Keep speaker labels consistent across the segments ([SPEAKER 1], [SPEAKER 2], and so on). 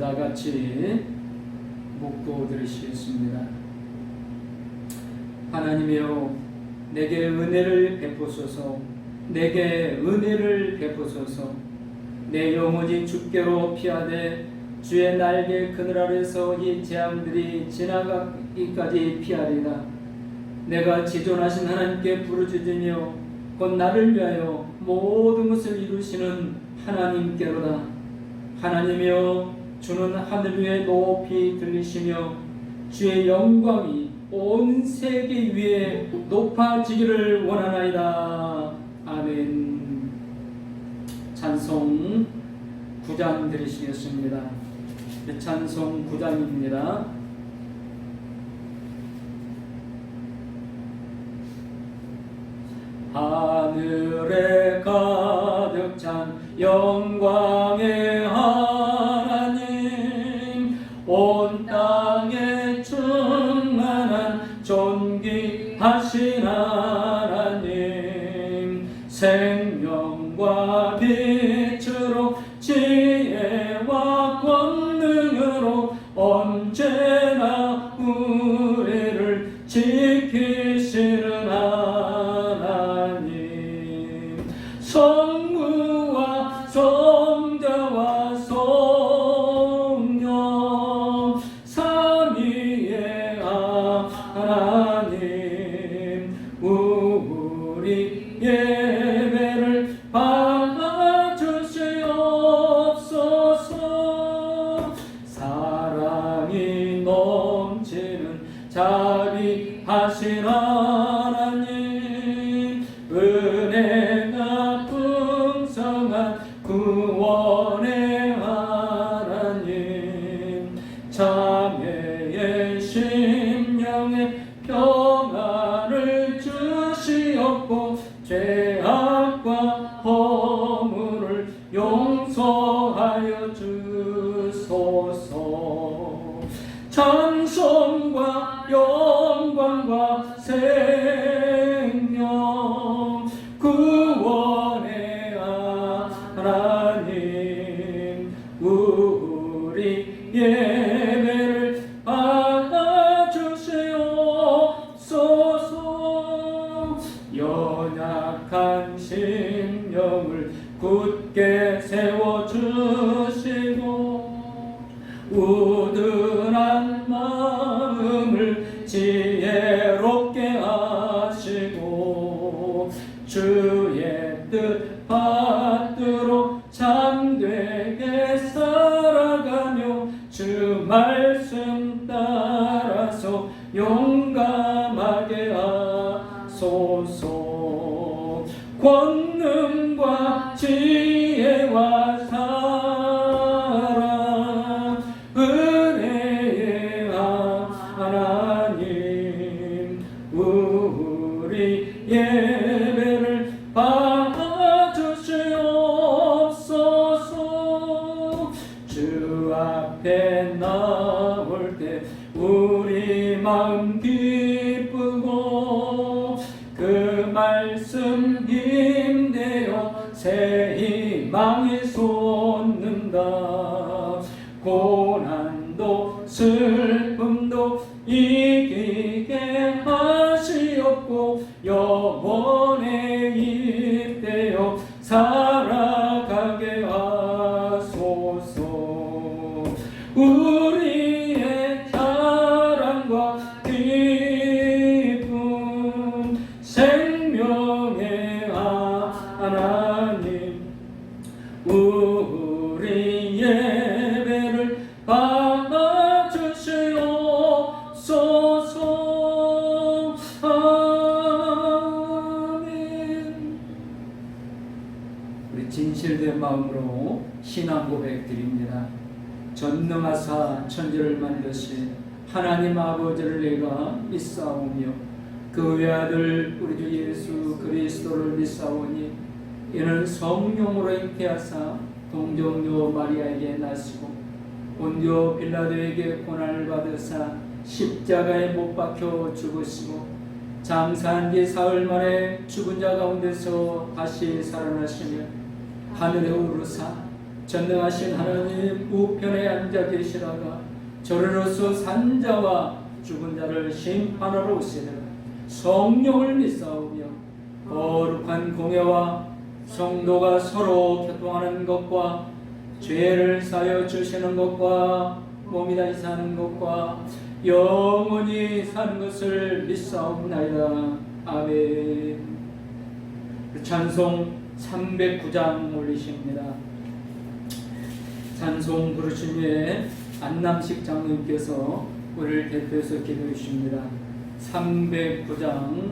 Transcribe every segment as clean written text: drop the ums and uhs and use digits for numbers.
[SPEAKER 1] 다 같이 묵고 들으시겠습니다. 하나님이여, 내게 은혜를 베푸소서. 내게 은혜를 베푸소서. 내 영혼이 주께로 피하되 주의 날개 그늘 아래서 이 재앙들이 지나가기까지 피하리라. 내가 지존하신 하나님께 부르짖으며 곧 나를 위하여 모든 것을 이루시는 하나님께로다. 하나님이여, 주는 하늘 위에 높이 들리시며 주의 영광이 온 세계 위에 높아지기를 원하나이다. 아멘. 찬송 9장 드리시겠습니다. 찬송 9장입니다. 하늘에 가득 찬 영광의 하나님, 온 땅에 충만한 존귀하신 하나님, 생명과 빛으로 지혜와 권능으로 언제나 우리를 지키시는 하나님, 성부와 성자와 성령 삼위의 하나님, 우리 예배를 받아주시옵소서. 사랑이 넘치는 자비하신 하나님, 은혜가 풍성한 구원의 하나님, 자매의 심령에 평안을 주시옵고 죄악과 허물을 용서하여 주소서. 찬송과 영광과 생명 구원의 하나님, 우리 예배를 받아주시옵소서. 연약한 심령을 굳게 세워주시고 우둔한 마음을 지혜롭게 하시고 주의 뜻 받도록 참되게 살아가며 주 말씀 따라서 용감하게 하소서. 권능과 지혜와 사랑 은혜의 하나님, 우리 예배를 받아주시옵소서. 주 앞에 나올 때 우리 마음 기쁘고 그 말씀 힘내어 새 희망이 솟는다. 고난도 슬픔도 이기게 하시옵고 영원에 입되어 살아가게 하소서. 우리의 사랑과 기쁨 생명의 하나님, 우리 예배를 받아주시옵소서. 아멘. 우리 진실된 마음으로 신앙 고백 드립니다. 전능하사 천지를 만드신 하나님 아버지를 내가 믿사오며 그 외아들 우리 주 예수 그리스도를 믿사오니 이는 성령으로 잉태하사 동정녀 마리아에게 나시고 본디오 빌라도에게 고난을 받으사 십자가에 못 박혀 죽으시고 장사한 지 사흘 만에 죽은 자 가운데서 다시 살아나시며 하늘에 오르사 전능하신 하나님 우편에 앉아 계시다가 저리로서 산자와 죽은 자를 심판하러 오시리라. 성령을 믿사오며 거룩한 공예와 성도가 서로 교통하는 것과 죄를 사여 주시는 것과 몸이 다시 사는 것과 영원히 사는 것을 믿사옵나이다. 아멘. 찬송 309장 올리십니다. 찬송 부르신 후에 안남식 장로님께서 우리를 대표해서 기도해 주십니다. 309장.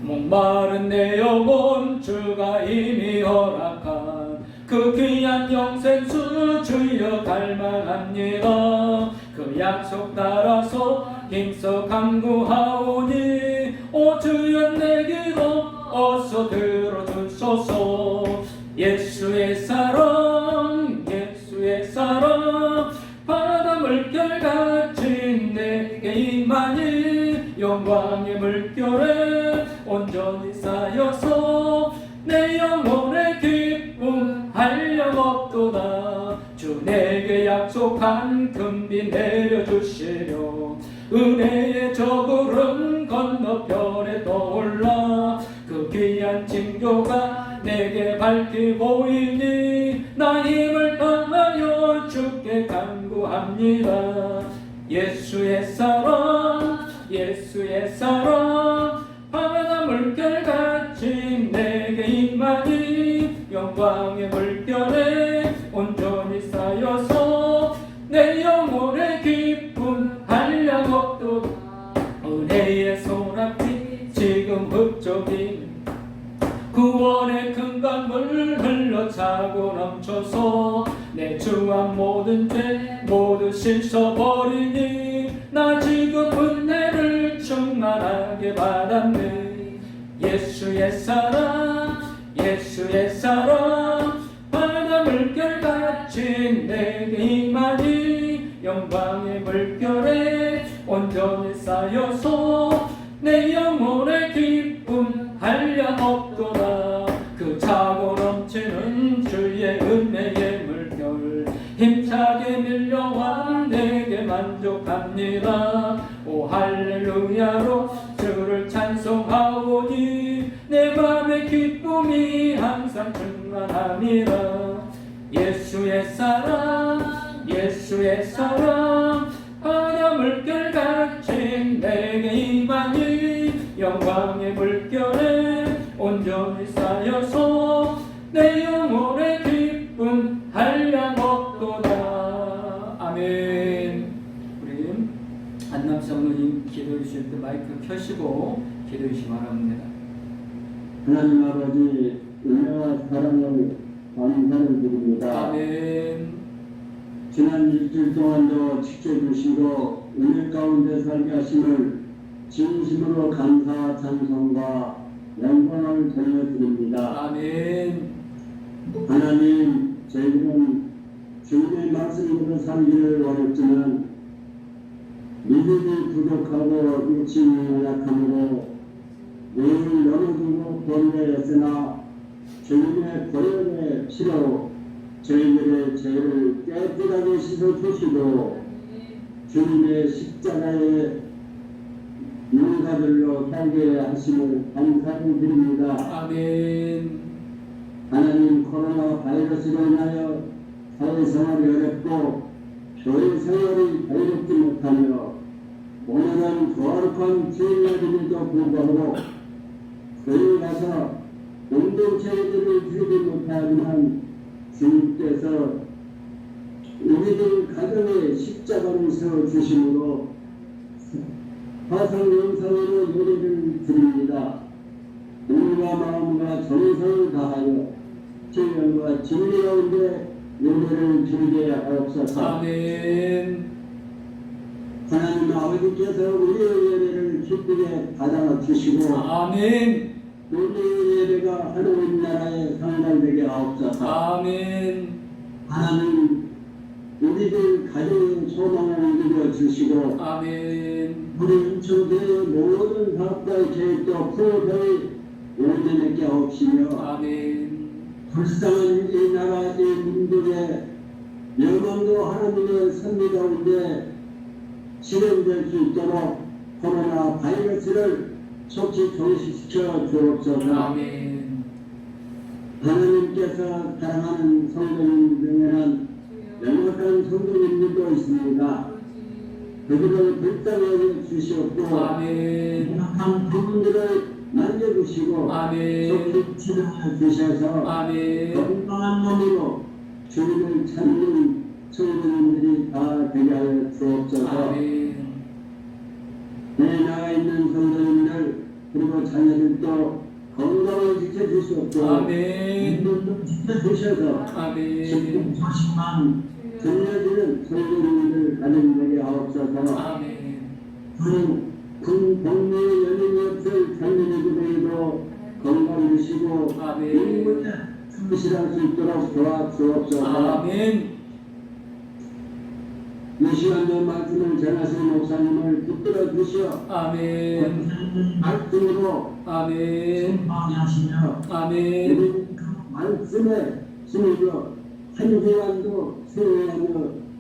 [SPEAKER 1] 목마른 내 영혼 주가 이미 허락한 그 귀한 영생수 주여 갈망합니다. 그 약속 따라서 힘써 간구하오니 오 주여 내 기도 어서 들어주소서. 예수의 사랑 예수의 사랑 바다 물결같이 내게 임하니 영광의 물결에 온전히 쌓여서 내 영혼의 기쁨 한량없도다. 주 내게 약속한 금비 내려주시려 은혜의 저구름 건너편에 떠올라 그 귀한 징조가 내게 밝히 보이니 나 힘을 다하여 주께 간구합니다. 예수의 사랑 예수의 사랑 바다 물결같이 내게 임하니 영광의 물결에 온전히 쌓여서 내 영혼의 기쁨 한량없도다. 은혜의 소낙비 지금 흡족인 구원의 큰 강물 흘러차고 넘쳐서 내 주한 모든 죄 모두 씻어버리니 나 지금 은혜를 충만하게 받았네. 예수의 사랑 예수의 사랑 바다 물결같이 내게 임하니 영광의 물결에 온전히 쌓여서 내 영혼의 기쁨 한량없도다. 그 차고 넘치는 주의 은혜의 물결 힘차게 밀려와 내게 만족합니다. 오 할렐루야로 주를 찬송하오니 내 맘의 기쁨이 항상 충만합니다. 예수의 사랑 예수의 사랑 바다 물결같이 내게 임하니 영광의 물결에 온전히 쌓여서 내 영혼의 기쁨 한량없도다. 아멘. 우리 안남성로님 기도해 주실 때 마이크 켜시고 기도해 주시기 바랍니다.
[SPEAKER 2] 하나님 아버지 은혜와 사랑을 감사를 드립니다.
[SPEAKER 1] 아멘.
[SPEAKER 2] 지난 일주일 동안도 지켜주시고 은혜 가운데 살게 하심을 진심으로 감사 찬송과 영광을 돌려드립니다.
[SPEAKER 1] 아멘.
[SPEAKER 2] 하나님, 저희는 주님의 말씀으로 살기를 원했지만 믿음이 부족하고 육신이 약함으로 늘 넘어지고 버리려했으나 주님의 보혈의 피로 저희들의 죄를 깨끗하게 씻어주시고 주님의 십자가의 용사들로 살게 하심을 감사를 드립니다.
[SPEAKER 1] 아멘.
[SPEAKER 2] 하나님, 코로나 바이러스로 인하여 사회생활이 어렵고 교회 생활이 자유롭지 못하며 오늘은 거룩한 주일날임에도 불구하고 교회 가서 공동체들을 드리지 못하지만 주님께서 우리들 가정에 십자가를 세워주심으로 화상 영상으로 예배를 드립니다. 몸과 마음과 정성을 다하여 진리와 진리 가운데 예배를 드리게 하옵소서.
[SPEAKER 1] 아멘.
[SPEAKER 2] 하나님 아버지께서 우리의 예배를 기쁘게 받아주시고
[SPEAKER 1] 아멘.
[SPEAKER 2] 우리의 예배가 하나님 나라에 상달되게 하옵소서.
[SPEAKER 1] 아멘.
[SPEAKER 2] 하나님 우리들 가정의 소망을 이루어주시고
[SPEAKER 1] 아멘.
[SPEAKER 2] 우리 인천교회의 모든 사업자의 계획도 풀어서의 열매맺게 하옵시며
[SPEAKER 1] 아멘.
[SPEAKER 2] 불쌍한 이 나라 이 민족의 영원도 하나님의 섭리 가운데 실현될 수 있도록 코로나 바이러스를 속히 종식시켜 주옵소서.
[SPEAKER 1] 아멘.
[SPEAKER 2] 하나님께서 사랑하는 성도님 중에는 영원한 성도님들도 있습니다. 그들을 불쌍히 주시옵고
[SPEAKER 1] 아멘.
[SPEAKER 2] 연약한 부분들을 만져주시고
[SPEAKER 1] 아멘.
[SPEAKER 2] 속히 치료해 주셔서
[SPEAKER 1] 아멘.
[SPEAKER 2] 건강한 몸으로 주님을 찾는 성도님들이 다 되게 하여 주옵소서.
[SPEAKER 1] 아멘.
[SPEAKER 2] 내 나가 있는 성도님들 그리고 자녀들도 건강을 지켜주시옵고
[SPEAKER 1] 아멘.
[SPEAKER 2] 인도도 지켜주셔서
[SPEAKER 1] 아멘.
[SPEAKER 2] 지금 소식만 들려주는 성도님들 가정되게 하옵소서.
[SPEAKER 1] 아멘.
[SPEAKER 2] 군 복무의 연인이 없을 장년이들에게도 건강 주시고
[SPEAKER 1] 아멘.
[SPEAKER 2] 인문에 충실할 수 있도록 도와주옵소서.
[SPEAKER 1] 아멘.
[SPEAKER 2] 이 시간에 말씀을 전하신 목사님을 붙들어 주시어
[SPEAKER 1] 아멘.
[SPEAKER 2] 말씀으로
[SPEAKER 1] 아멘.
[SPEAKER 2] 선방하시며
[SPEAKER 1] 아멘.
[SPEAKER 2] 우리 그 말씀에 힘입어 한 주간도 수행하며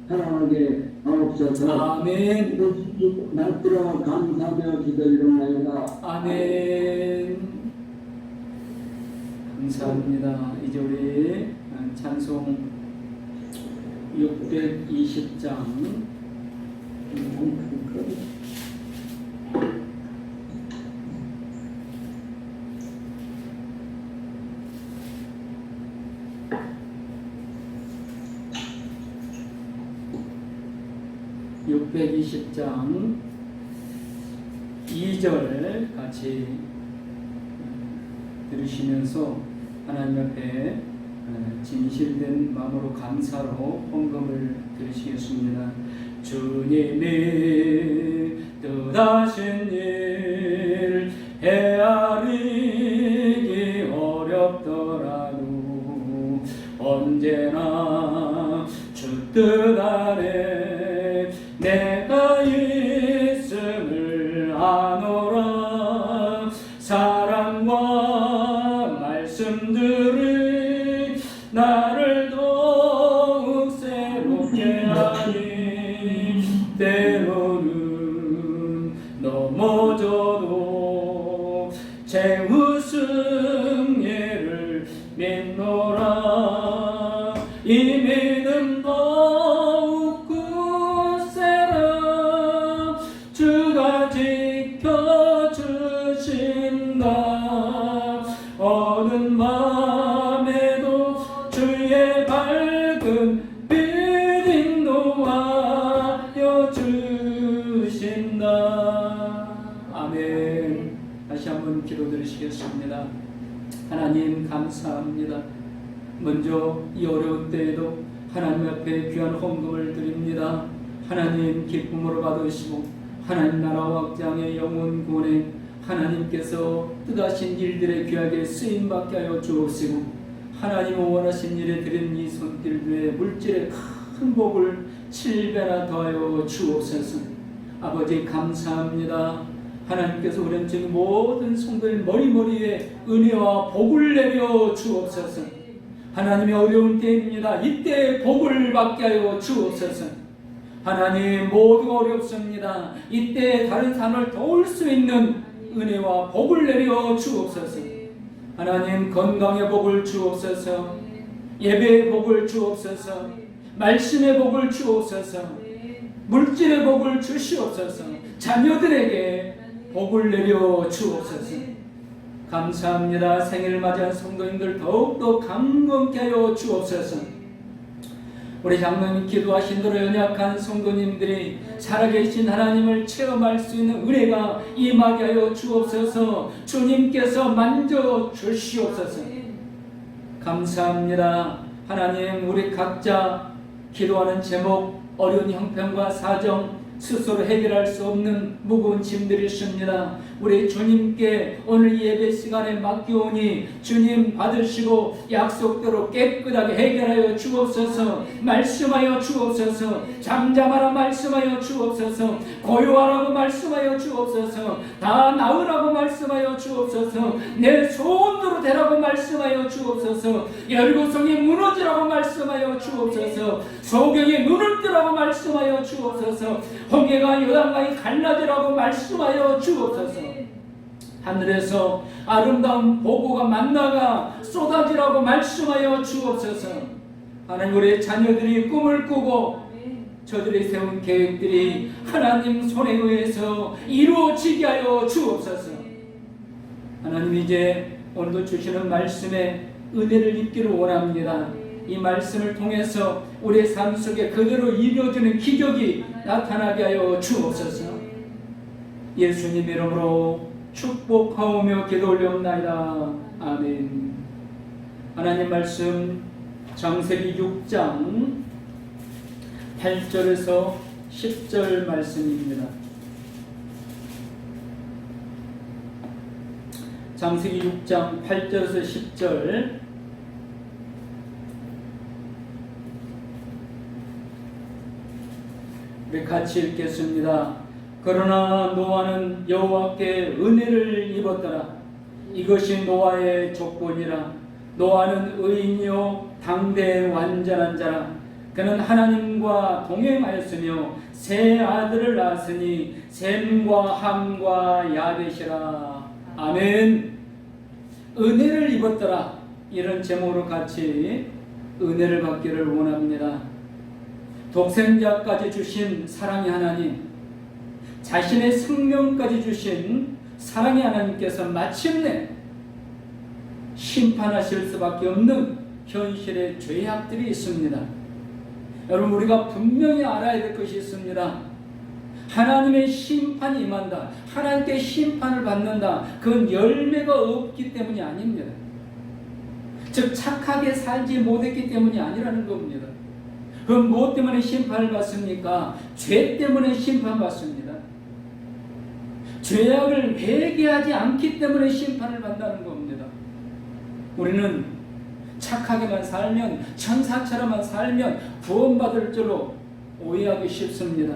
[SPEAKER 2] 살아가게 하옵소서.
[SPEAKER 1] 아멘.
[SPEAKER 2] 날들어 감사하며 기도드리옵나이다.
[SPEAKER 1] 아멘. 감사합니다. 이제 우리 찬송 620장 (620장) 2절 같이 들으시면서 하나님 앞에 진실된 마음으로 감사로 헌금을 드리시겠습니다. 주님이 뜻하신 일 헤아리기 어렵더라도 언제나 주 뜻 아래 내가 있음을 아노라. 사랑과 말씀들이 나를 더욱 새롭게 하니 때로는 넘어져도 제 우승 예를 믿노라. 이 믿음 더욱 굳세라. 주가 지켜주신다. 어두운 밤에도 주의 밝은 빛 인도하여 주신다. 아멘. 다시 한번 기도드리시겠습니다. 하나님 감사합니다. 먼저 이 어려운 때에도 하나님 앞에 귀한 헌금을 드립니다. 하나님 기쁨으로 받으시고 하나님 나라와 확장의 영혼 구원에 하나님께서 뜻하신 일들에 귀하게 쓰임받게 하여 주옵시고 하나님 원하신 일에 드린 이 손길들의 물질의 큰 복을 7배나 더하여 주옵소서. 아버지 감사합니다. 하나님께서 우리 지금 모든 성도의 머리머리에 은혜와 복을 내려 주옵소서. 하나님의 어려운 때입니다. 이때 복을 받게 하여 주옵소서. 하나님 모두가 어렵습니다. 이때 다른 삶을 도울 수 있는 은혜와 복을 내려 주옵소서. 하나님 건강의 복을 주옵소서. 예배의 복을 주옵소서. 말씀의 복을 주옵소서. 물질의 복을 주시옵소서. 자녀들에게 복을 내려 주옵소서. 감사합니다. 생일을 맞이한 성도님들 더욱더 강건케 하여 주옵소서. 우리 장로님 기도하신 대로 연약한 성도님들이 살아계신 하나님을 체험할 수 있는 은혜가 임하게 하여 주옵소서. 주님께서 만져 주시옵소서. 감사합니다. 하나님 우리 각자 기도하는 제목, 어려운 형편과 사정, 스스로 해결할 수 없는 무거운 짐들이 있습니다. 우리 주님께 오늘 예배 시간에 맡기오니 주님 받으시고 약속대로 깨끗하게 해결하여 주옵소서. 말씀하여 주옵소서. 잠잠하라 말씀하여 주옵소서. 고요하라고 말씀하여 주옵소서. 다 나으라고 말씀하여 주옵소서. 내 소원대로 되라고 말씀하여 주옵소서. 열고성이 무너지라고 말씀하여 주옵소서. 소경이 눈을 뜨라고 말씀하여 주옵소서. 홍해가 요단강이 갈라지라고 말씀하여 주옵소서. 하늘에서 아름다운 보고가 만나가 쏟아지라고 말씀하여 주옵소서. 하나님, 우리 자녀들이 꿈을 꾸고 저들이 세운 계획들이 하나님 손에 의해서 이루어지게 하여 주옵소서. 하나님, 이제 오늘도 주시는 말씀에 은혜를 입기를 원합니다. 이 말씀을 통해서 우리의 삶 속에 그대로 이루어지는 기적이 나타나게 하여 주옵소서. 예수님 이름으로 축복하오며 기도 올려옵나이다. 아멘. 하나님 말씀 창세기 6장 8절에서 10절 말씀입니다. 창세기 6장 8절에서 10절 우리 같이 읽겠습니다. 그러나 노아는 여호와께 은혜를 입었더라. 이것이 노아의 조건이라. 노아는 의인이요 당대의 완전한 자라. 그는 하나님과 동행하였으며 세 아들을 낳았으니 셈과 함과 야벳이라. 아멘. 은혜를 입었더라. 이런 제목으로 같이 은혜를 받기를 원합니다. 독생자까지 주신 사랑의 하나님, 자신의 생명까지 주신 사랑의 하나님께서 마침내 심판하실 수밖에 없는 현실의 죄악들이 있습니다. 여러분, 우리가 분명히 알아야 될 것이 있습니다. 하나님의 심판이 임한다. 하나님께 심판을 받는다. 그건 열매가 없기 때문이 아닙니다. 즉 착하게 살지 못했기 때문이 아니라는 겁니다. 그럼 무엇 때문에 심판을 받습니까? 죄 때문에 심판받습니다. 죄악을 회개하지 않기 때문에 심판을 받는다는 겁니다. 우리는 착하게만 살면, 천사처럼만 살면 구원받을 줄로 오해하기 쉽습니다.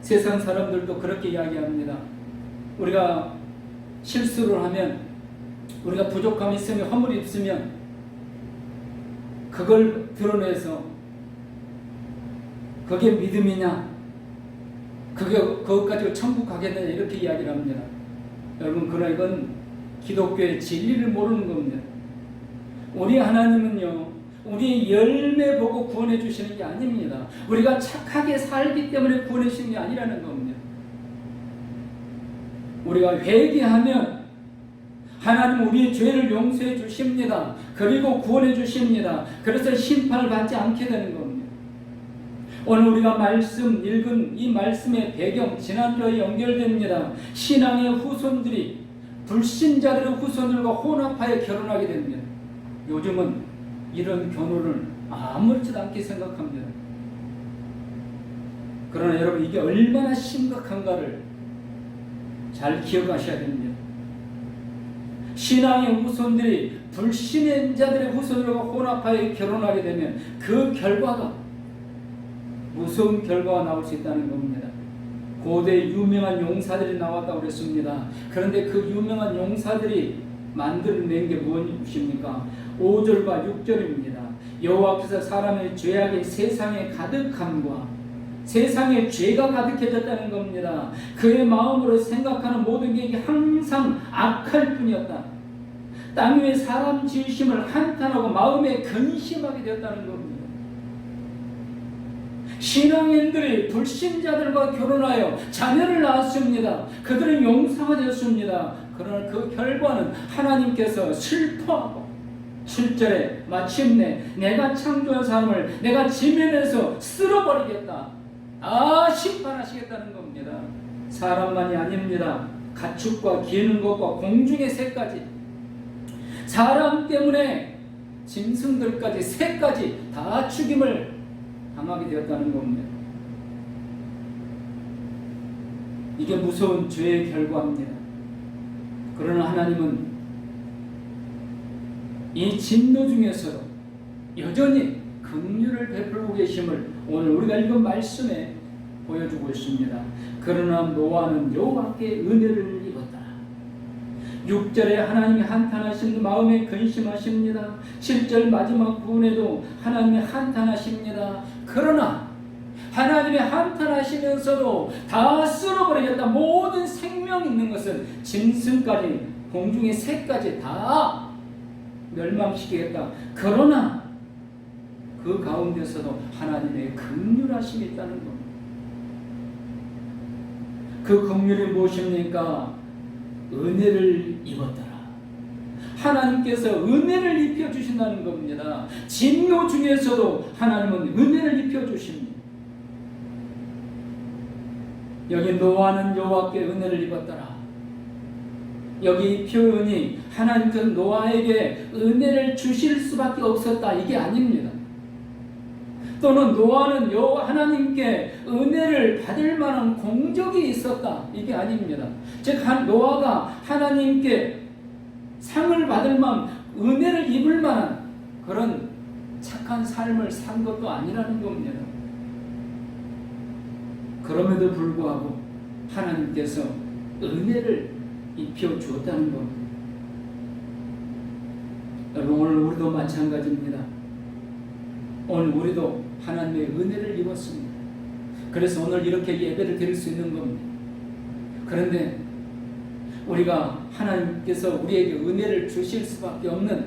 [SPEAKER 1] 세상 사람들도 그렇게 이야기합니다. 우리가 실수를 하면, 우리가 부족함이 있으면, 허물이 있으면 그걸 드러내서 그게 믿음이냐? 그것 가지고 천국 가겠느냐? 이렇게 이야기를 합니다. 여러분, 그러나 이건 기독교의 진리를 모르는 겁니다. 우리 하나님은요, 우리의 열매 보고 구원해 주시는 게 아닙니다. 우리가 착하게 살기 때문에 구원해 주시는 게 아니라는 겁니다. 우리가 회개하면 하나님 우리의 죄를 용서해 주십니다. 그리고 구원해 주십니다. 그래서 심판을 받지 않게 되는 겁니다. 오늘 우리가 말씀 읽은 이 말씀의 배경, 지난주에 연결됩니다. 신앙의 후손들이 불신자들의 후손들과 혼합하여 결혼하게 됩니다. 요즘은 이런 결혼을 아무렇지도 않게 생각합니다. 그러나 여러분, 이게 얼마나 심각한가를 잘 기억하셔야 됩니다. 신앙의 후손들이 불신의 자들의 후손들과 혼합하여 결혼하게 되면 그 결과가 무서운 결과가 나올 수 있다는 겁니다. 고대 유명한 용사들이 나왔다고 그랬습니다. 그런데 그 유명한 용사들이 만들어낸 게 무엇입니까? 5절과 6절입니다. 여호와께서 사람의 죄악이 세상에 가득함과 세상에 죄가 가득해졌다는 겁니다. 그의 마음으로 생각하는 모든 게 항상 악할 뿐이었다. 땅 위에 사람 지으심을 한탄하고 마음에 근심하게 되었다는 겁니다. 신앙인들이 불신자들과 결혼하여 자녀를 낳았습니다. 그들은 용사가 되었습니다. 그러나 그 결과는 하나님께서 슬퍼하고 7절에 마침내 내가 창조한 사람을 내가 지면에서 쓸어버리겠다. 심판하시겠다는 겁니다. 사람만이 아닙니다. 가축과 기는 것과 공중의 새까지, 사람 때문에 짐승들까지, 새까지 다 죽임을 당하게 되었다는 겁니다. 이게 무서운 죄의 결과입니다. 그러나 하나님은 이 진노 중에서도 여전히 긍휼을 베풀고 계심을 오늘 우리가 읽은 말씀에 보여주고 있습니다. 그러나 노아는 여호와께 은혜를 입었다. 6절에 하나님이 한탄하신 마음에 근심하십니다. 7절 마지막 부분에도 하나님이 한탄하십니다. 그러나 하나님이 한탄하시면서도 다 쓸어버리겠다. 모든 생명 있는 것은 짐승까지 공중의 새까지 다 멸망시키겠다. 그러나 그 가운데서도 하나님의 긍휼하심이 있다는 겁니다. 그 긍휼이 무엇입니까? 은혜를 입었더라. 하나님께서 은혜를 입혀주신다는 겁니다. 진노 중에서도 하나님은 은혜를 입혀주십니다. 여기 노아는 여호와께 은혜를 입었더라. 여기 이 표현이 하나님께서 노아에게 은혜를 주실 수밖에 없었다, 이게 아닙니다. 또는 노아는 하나님께 은혜를 받을 만한 공적이 있었다, 이게 아닙니다. 즉 노아가 하나님께 상을 받을 만한, 은혜를 입을 만한 그런 착한 삶을 산 것도 아니라는 겁니다. 그럼에도 불구하고 하나님께서 은혜를 입혀주었다는 겁니다. 여러분, 오늘 우리도 마찬가지입니다. 오늘 우리도 하나님의 은혜를 입었습니다. 그래서 오늘 이렇게 예배를 드릴 수 있는 겁니다. 그런데 우리가 하나님께서 우리에게 은혜를 주실 수밖에 없는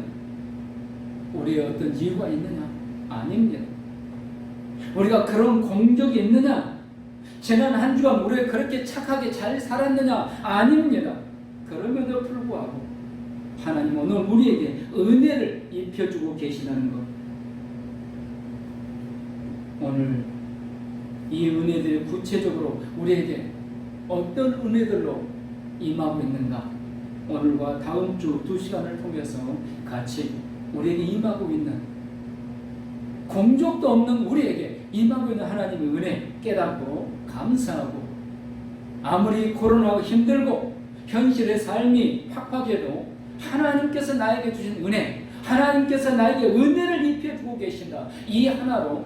[SPEAKER 1] 우리의 어떤 이유가 있느냐? 아닙니다. 우리가 그런 공적이 있느냐? 지난 한 주간 우리가 그렇게 착하게 잘 살았느냐? 아닙니다. 그럼에도 불구하고 하나님 오늘 우리에게 은혜를 입혀주고 계시다는 것. 오늘 이 은혜들이 구체적으로 우리에게 어떤 은혜들로 임하고 있는가? 오늘과 다음 주 2시간을 통해서 같이 우리에게 임하고 있는, 공적도 없는 우리에게 임하고 있는 하나님의 은혜 깨닫고 감사하고, 아무리 코로나가 힘들고 현실의 삶이 팍팍해도 하나님께서 나에게 주신 은혜, 하나님께서 나에게 은혜를 입혀주고 계신다, 이 하나로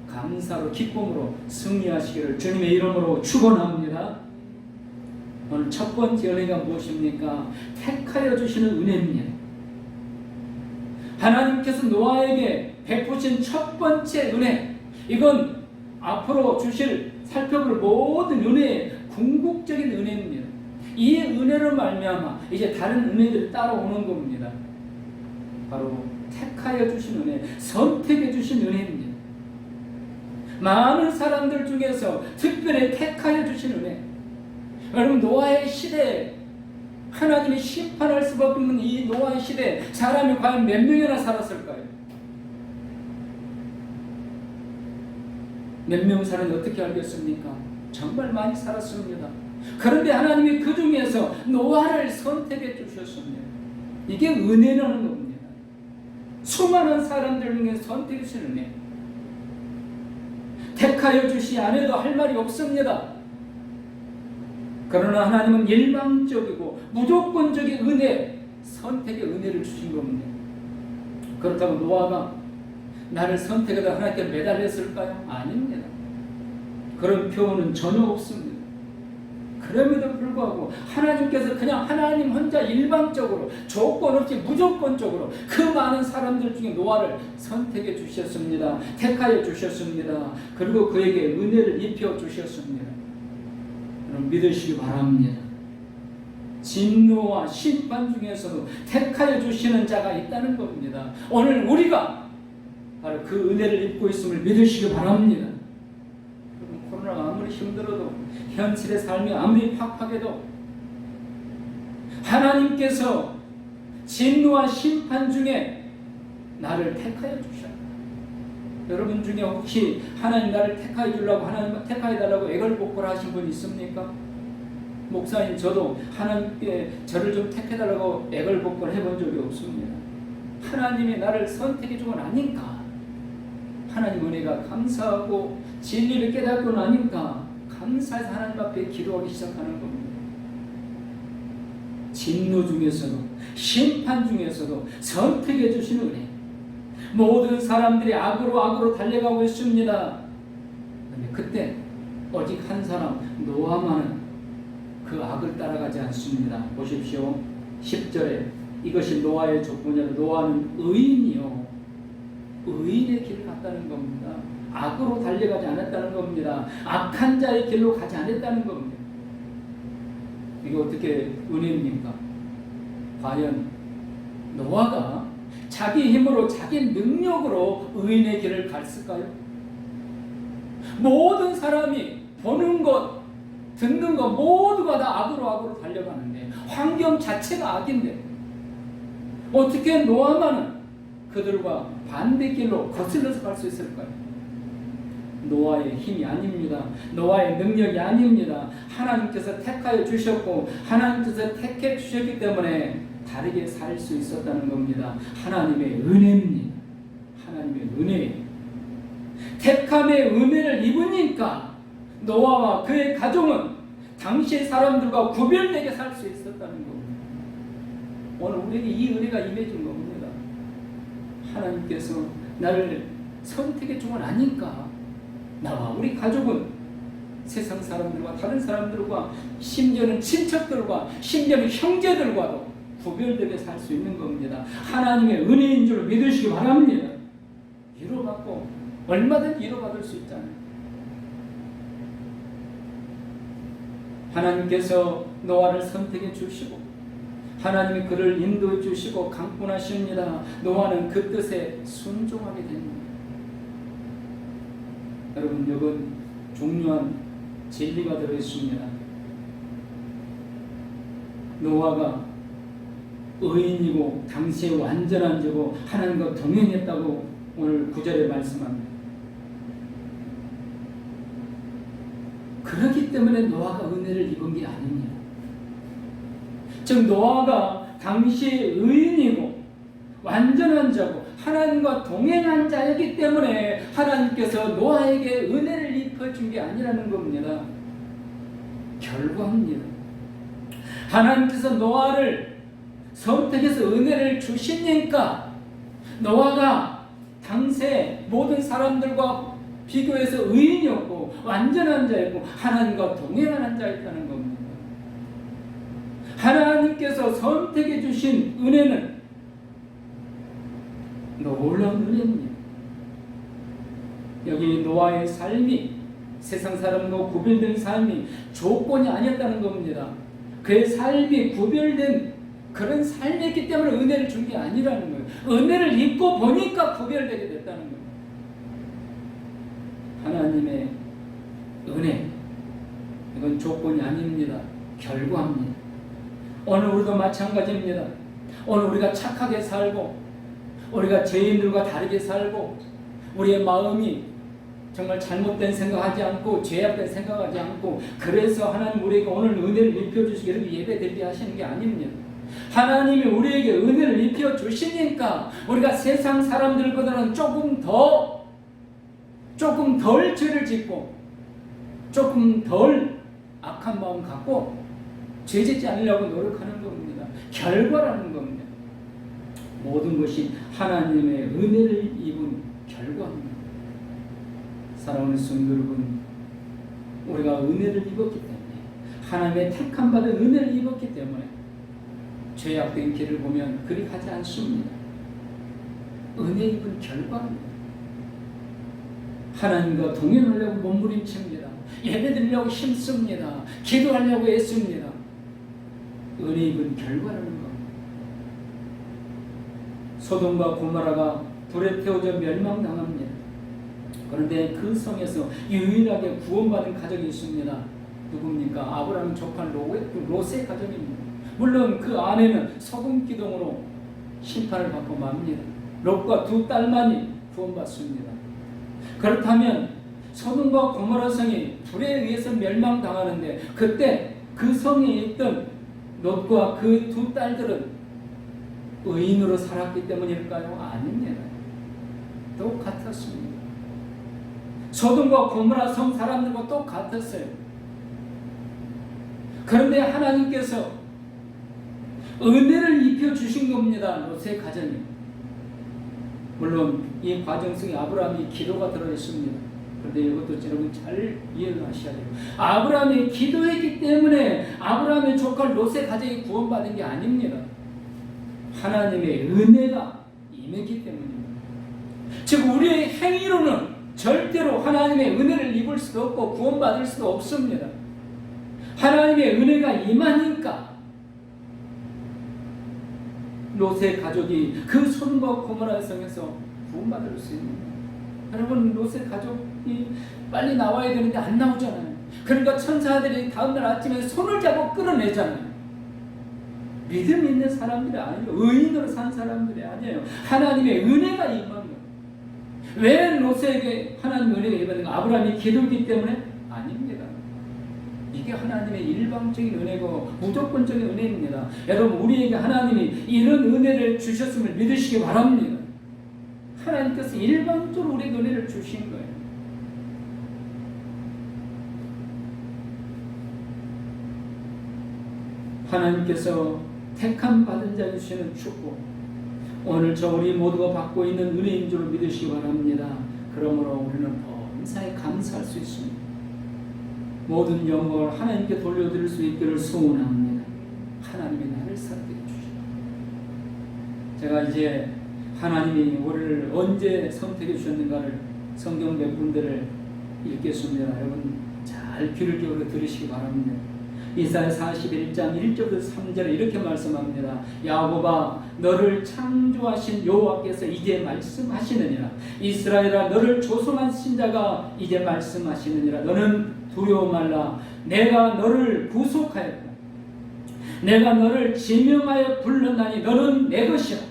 [SPEAKER 1] 감사로 기쁨으로 승리하시기를 주님의 이름으로 축원합니다. 오늘 첫 번째 은혜가 무엇입니까? 택하여 주시는 은혜입니다. 하나님께서 노아에게 베푸신 첫 번째 은혜, 이건 앞으로 주실 살펴볼 모든 은혜의 궁극적인 은혜입니다. 이 은혜로 말미암아 이제 다른 은혜들이 따라오는 겁니다. 바로 택하여 주신 은혜, 선택해 주신 은혜입니다. 많은 사람들 중에서 특별히 택하여 주신 은혜. 여러분, 노아의 시대에 하나님이 심판할 수밖에 없는 이 노아의 시대에 사람이 과연 몇 명이나 살았을까요? 몇 명 사는지 어떻게 알겠습니까? 정말 많이 살았습니다. 그런데 하나님이 그 중에서 노아를 선택해 주셨습니다. 이게 은혜라는 겁니다. 수많은 사람들 중에 선택해 주신 은혜. 택하여 주시 않아도 할 말이 없습니다. 그러나 하나님은 일방적이고 무조건적인 은혜, 선택의 은혜를 주신 겁니다. 그렇다고 노아가 나를 선택하다 하나님께 매달렸을까요? 아닙니다. 그런 표현은 전혀 없습니다. 그럼에도 불구하고 하나님께서 그냥 하나님 혼자 일방적으로 조건 없이 무조건적으로 그 많은 사람들 중에 노아를 선택해 주셨습니다. 택하여 주셨습니다. 그리고 그에게 은혜를 입혀 주셨습니다. 여러분, 믿으시기 바랍니다. 진노와 심판 중에서도 택하여 주시는 자가 있다는 겁니다. 오늘 우리가 바로 그 은혜를 입고 있음을 믿으시기 바랍니다. 코로나가 아무리 힘들어도, 현실의 삶이 아무리 팍팍해도 하나님께서 진노와 심판 중에 나를 택하여 주셨다. 여러분 중에 혹시 하나님 나를 택하여 주려고, 하나님 택하여 달라고 애걸복걸 하신 분 있습니까? 목사님, 저도 하나님께 저를 좀 택해 달라고 애걸복걸 해본 적이 없습니다. 하나님이 나를 선택해 주고 나니까 하나님 은혜가 감사하고 진리를 깨닫고 나니까 감사해서 하나님 앞에 기도하기 시작하는 겁니다. 진노 중에서도 심판 중에서도 선택해 주시는 은혜. 모든 사람들이 악으로 달려가고 있습니다. 그런데 그때 오직 한 사람 노아만은 그 악을 따라가지 않습니다. 보십시오. 10절에 이것이 노아의 조건이라 노아는 의인이요 의인의 길을 갔다는 겁니다. 악으로 달려가지 않았다는 겁니다. 악한 자의 길로 가지 않았다는 겁니다. 이게 어떻게 은혜입니까? 과연 노아가 자기 힘으로 자기 능력으로 의인의 길을 갔을까요? 모든 사람이 보는 것 듣는 것 모두가 다 악으로 달려가는데 환경 자체가 악인데 어떻게 노아만은 그들과 반대길로 거슬러서 갈 수 있을까요? 노아의 힘이 아닙니다. 노아의 능력이 아닙니다. 하나님께서 택하여 주셨고 하나님께서 택해 주셨기 때문에 다르게 살 수 있었다는 겁니다. 하나님의 은혜입니다. 하나님의 은혜. 택함의 은혜를 입으니까 노아와 그의 가족은 당시의 사람들과 구별되게 살 수 있었다는 겁니다. 오늘 우리에게 이 은혜가 임해준 겁니다. 하나님께서 나를 선택해 주고 나니까 나와 우리 가족은 세상 사람들과 다른 사람들과 심지어는 친척들과 심지어는 형제들과도 구별되게 살 수 있는 겁니다. 하나님의 은혜인 줄 믿으시기 바랍니다. 위로받고 얼마든지 위로받을 수 있잖아요. 하나님께서 노아를 선택해 주시고 하나님이 그를 인도해 주시고 강권하십니다. 노아는 그 뜻에 순종하게 됩니다. 여러분 이건 중요한 진리가 들어있습니다. 노아가 의인이고 당시에 완전한 자고 하나님과 동행했다고 오늘 9절에 말씀합니다. 그렇기 때문에 노아가 은혜를 입은 게 아닙니다. 즉 노아가 당시에 의인이고 완전한 자고 하나님과 동행한 자이기 때문에 하나님께서 노아에게 은혜를 입혀준 게 아니라는 겁니다. 결과입니다. 하나님께서 노아를 선택해서 은혜를 주시니까 노아가 당시에 모든 사람들과 비교해서 의인이었고 완전한 자였고 하나님과 동행하는 자였다는 겁니다. 하나님께서 선택해 주신 은혜는 놀라운 은혜입니다. 여기 노아의 삶이 세상 사람과 구별된 삶이 조건이 아니었다는 겁니다. 그의 삶이 구별된 그런 삶이었기 때문에 은혜를 준 게 아니라는 거예요. 은혜를 입고 보니까 구별되게 됐다는 거예요. 하나님의 은혜, 이건 조건이 아닙니다. 결과입니다. 오늘 우리도 마찬가지입니다. 오늘 우리가 착하게 살고 우리가 죄인들과 다르게 살고 우리의 마음이 정말 잘못된 생각하지 않고 죄악된 생각하지 않고 그래서 하나님 우리에게 오늘 은혜를 입혀주시고 이렇게 예배 드리게 하시는 게 아닙니다. 하나님이 우리에게 은혜를 입혀주시니까 우리가 세상 사람들보다는 조금 덜 죄를 짓고 조금 덜 악한 마음 갖고 죄 짓지 않으려고 노력하는 겁니다. 결과라는 겁니다. 모든 것이 하나님의 은혜를 입은 결과입니다. 사랑하는 성도 여러분, 우리가 은혜를 입었기 때문에 하나님의 택함 받은 은혜를 입었기 때문에 죄악된 길을 보면 그리 하지 않습니다. 은혜 입은 결과입니다. 하나님과 동행하려고 몸부림칩니다. 예배드리려고 힘씁니다. 기도하려고 애씁니다. 은혜 입은 결과라는 겁니다. 소돔과 고모라가 불에 태워져 멸망당합니다. 그런데 그 성에서 유일하게 구원받은 가정이 있습니다. 누굽니까? 아브라함 조카 롯의 가정입니다. 물론 그 아내는 소금 기둥으로 심판을 받고 맙니다. 롯과 두 딸만이 구원받습니다. 그렇다면 소돔과 고모라 성이 불에 의해서 멸망당하는데 그때 그 성에 있던 롯과 그 두 딸들은 의인으로 살았기 때문일까요? 아닙니다. 똑같았습니다. 소돔과 고모라 성 사람들과 똑같았어요. 그런데 하나님께서 은혜를 입혀 주신 겁니다. 롯의 가정이. 물론 이 과정 속에 아브라함이 기도가 들어있습니다. 그런데 이것도 여러분 잘 이해를 하셔야 돼요. 아브라함이 기도했기 때문에 아브라함의 조카 롯의 가정이 구원받은 게 아닙니다. 하나님의 은혜가 임했기 때문입니다. 즉 우리의 행위로는 절대로 하나님의 은혜를 입을 수도 없고 구원받을 수도 없습니다. 하나님의 은혜가 임하니까 롯의 가족이 그 소돔과 고모라 성에서 구원받을 수 있는 거예요. 여러분, 롯의 가족이 빨리 나와야 되는데 안 나오잖아요. 그러니까 천사들이 다음날 아침에 손을 잡고 끌어내잖아요. 믿음 있는 사람들이 아니에요. 의인으로 산 사람들이 아니에요. 하나님의 은혜가 임한 거예요. 왜 롯에게 하나님의 은혜가 임했는가? 아브라함이 기도했기 때문에? 아닙니다. 이게 하나님의 일방적인 은혜고 무조건적인 은혜입니다. 여러분, 우리에게 하나님이 이런 은혜를 주셨음을 믿으시기 바랍니다. 하나님께서 일방적으로 우리에게 은혜를 주신 거예요. 하나님께서 택함 받은 자에게 주시는 축복, 오늘 우리 모두가 받고 있는 은혜인 줄 믿으시기 바랍니다. 그러므로 우리는 범사에 감사할 수 있습니다. 모든 영광을 하나님께 돌려드릴 수 있기를 소원합니다. 하나님이 나를 선택해 주시다. 제가 이제 하나님이 우리를 언제 선택해 주셨는가를 성경 몇 군데를 읽겠습니다. 여러분 잘 귀를 기울여 들으시기 바랍니다. 이사야 41장 1절부터 3절에 이렇게 말씀합니다. 야곱아, 너를 창조하신 여호와께서 이제 말씀하시느니라. 이스라엘아, 너를 조성하신 자가 이제 말씀하시느니라. 너는 두려워 말라. 내가 너를 구속하였다. 내가 너를 지명하여 불렀나니 너는 내 것이라.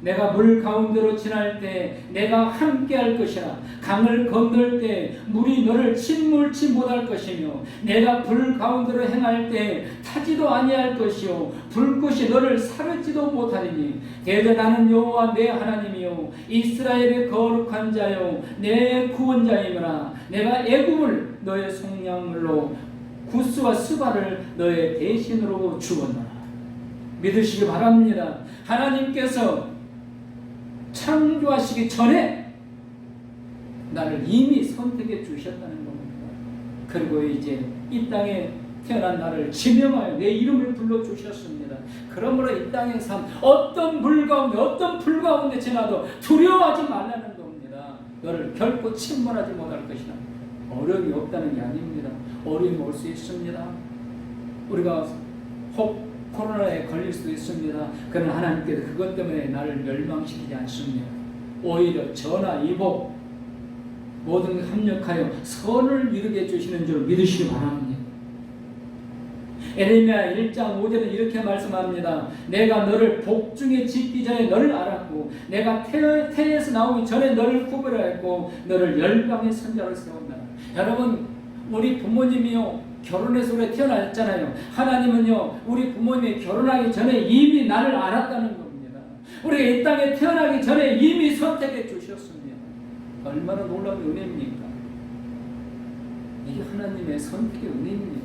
[SPEAKER 1] 내가 물 가운데로 지날 때 내가 함께 할 것이라. 강을 건널 때 물이 너를 침몰치 못할 것이며 내가 불 가운데로 행할 때 타지도 아니할 것이요 불꽃이 너를 사르지도 못하리니 대대나는 여호와 내 하나님이요 이스라엘의 거룩한 자요 내 구원자이므라. 내가 애굽을 너의 속량물로 구스와 스바를 너의 대신으로 주었노라. 믿으시기 바랍니다. 하나님께서 창조하시기 전에 나를 이미 선택해 주셨다는 겁니다. 그리고 이제 이 땅에 태어난 나를 지명하여 내 이름을 불러주셨습니다. 그러므로 이 땅의 삶, 어떤 물 가운데 어떤 불 가운데 지나도 두려워하지 말라는 겁니다. 너를 결코 침몰하지 못할 것이다. 어려움이 없다는 게 아닙니다. 어려움이 올 수 있습니다. 우리가 혹 코로나에 걸릴 수도 있습니다. 그러나 하나님께서 그것 때문에 나를 멸망시키지 않습니다. 오히려 전하 이복 모든 합력하여 선을 이루게 해주시는 줄 믿으시기 바랍니다. 에레미야 1장 5절은 이렇게 말씀합니다. 내가 너를 복중에 짓기 전에 너를 알았고 내가 태에서 나오기 전에 너를 구별하였고 너를 열방의 선자로 세운다. 여러분, 우리 부모님이요 결혼해서 우리가 태어났잖아요. 하나님은요 우리 부모님이 결혼하기 전에 이미 나를 알았다는 겁니다. 우리가 이 땅에 태어나기 전에 이미 선택해 주셨습니다. 얼마나 놀라운 은혜입니까? 이게 하나님의 선택의 은혜입니다.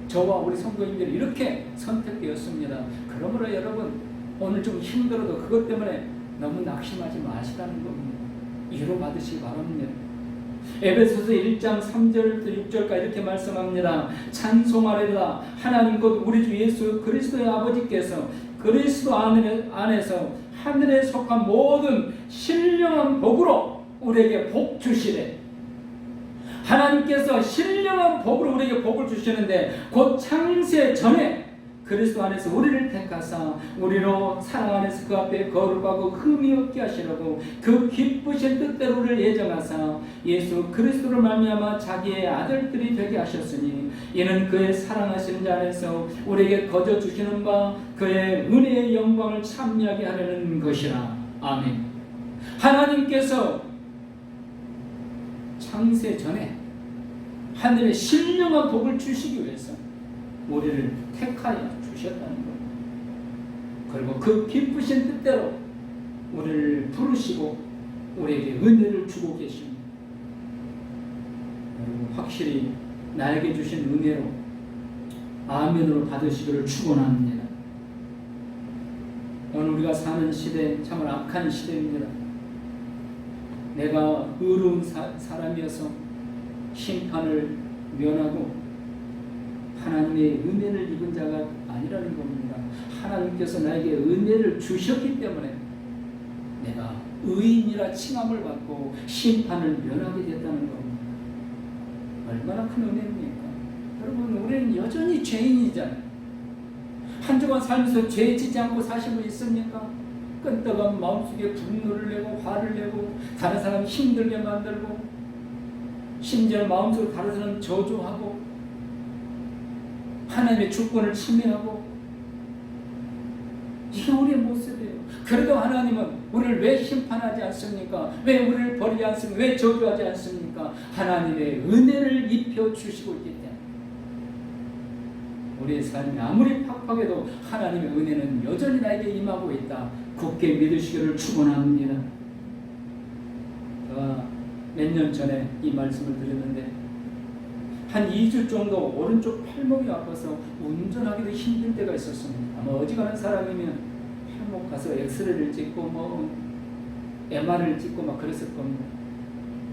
[SPEAKER 1] 저와 우리 성도님들이 이렇게 선택되었습니다. 그러므로 여러분 오늘 좀 힘들어도 그것 때문에 너무 낙심하지 마시라는 겁니다. 위로 받으시기 바랍니다. 에베소서 1장 3절부터 6절까지 이렇게 말씀합니다. 찬송하리라. 하나님 곧 우리 주 예수 그리스도의 아버지께서 그리스도 안에서 하늘에 속한 모든 신령한 복으로 우리에게 복 주시래. 하나님께서 신령한 복으로 우리에게 복을 주시는데 곧 창세 전에 그리스도 안에서 우리를 택하사 우리로 사랑 안에서 그 앞에 거룩하고 흠이 없게 하시려고 그 기쁘신 뜻대로 우리를 예정하사 예수 그리스도를 말미암아 자기의 아들들이 되게 하셨으니 이는 그의 사랑하시는 자 안에서 우리에게 거저 주시는 바 그의 은혜의 영광을 찬미하게 하려는 것이라. 아멘. 하나님께서 창세 전에 하늘의 신령한 복을 주시기 위해서 우리를 택하여 주셨다는 것. 그리고 그 기쁘신 뜻대로 우리를 부르시고 우리에게 은혜를 주고 계십니다. 여러분, 확실히 나에게 주신 은혜로 아멘으로 받으시기를 축원합니다. 오늘 우리가 사는 시대 정말 악한 시대입니다. 내가 의로운 사람이어서 심판을 면하고 하나님의 은혜를 입은 자가 아니라는 겁니다. 하나님께서 나에게 은혜를 주셨기 때문에 내가 의인이라 칭함을 받고 심판을 면하게 됐다는 겁니다. 얼마나 큰 은혜입니까? 여러분, 우리는 여전히 죄인이잖아요. 한 주간 살면서 죄 짓지 않고 사신 분 있습니까? 끈떡한 마음속에 분노를 내고 화를 내고 다른 사람 힘들게 만들고 심지어 마음속으로 다른 사람 저주하고 하나님의 주권을 침해하고, 이게 우리의 모습이에요. 그래도 하나님은 우리를 왜 심판하지 않습니까? 왜 우리를 버리지 않습니까? 왜 저주하지 않습니까? 하나님의 은혜를 입혀주시고 있기 때문에 우리의 삶이 아무리 팍팍해도 하나님의 은혜는 여전히 나에게 임하고 있다. 굳게 믿으시기를 축원합니다. 제가 몇 년 전에 이 말씀을 드렸는데 한 2주 정도 오른쪽 팔목이 아파서 운전하기도 힘들 때가 있었습니다. 아마 어지간한 사람이면 팔목 가서 엑스레이를 찍고 뭐 MR을 찍고 막 그랬을 겁니다.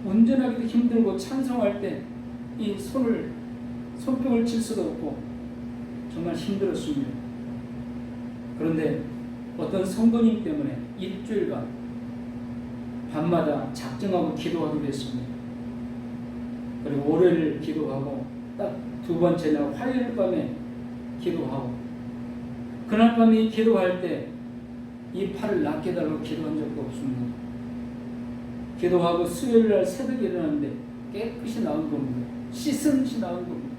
[SPEAKER 1] 운전하기도 힘들고 찬송할 때 이 손뼉을 칠 수도 없고 정말 힘들었습니다. 그런데 어떤 성도님 때문에 일주일간 밤마다 작정하고 기도하기로 했습니다. 그리고 월요일 기도하고 딱 두 번째 날 화요일 밤에 기도하고, 그날 밤에 기도할 때 이 팔을 낫게 해달라고 기도한 적도 없습니다. 기도하고 수요일 날 새벽에 일어났는데 깨끗이 나온 겁니다. 씻은 듯이 나온 겁니다.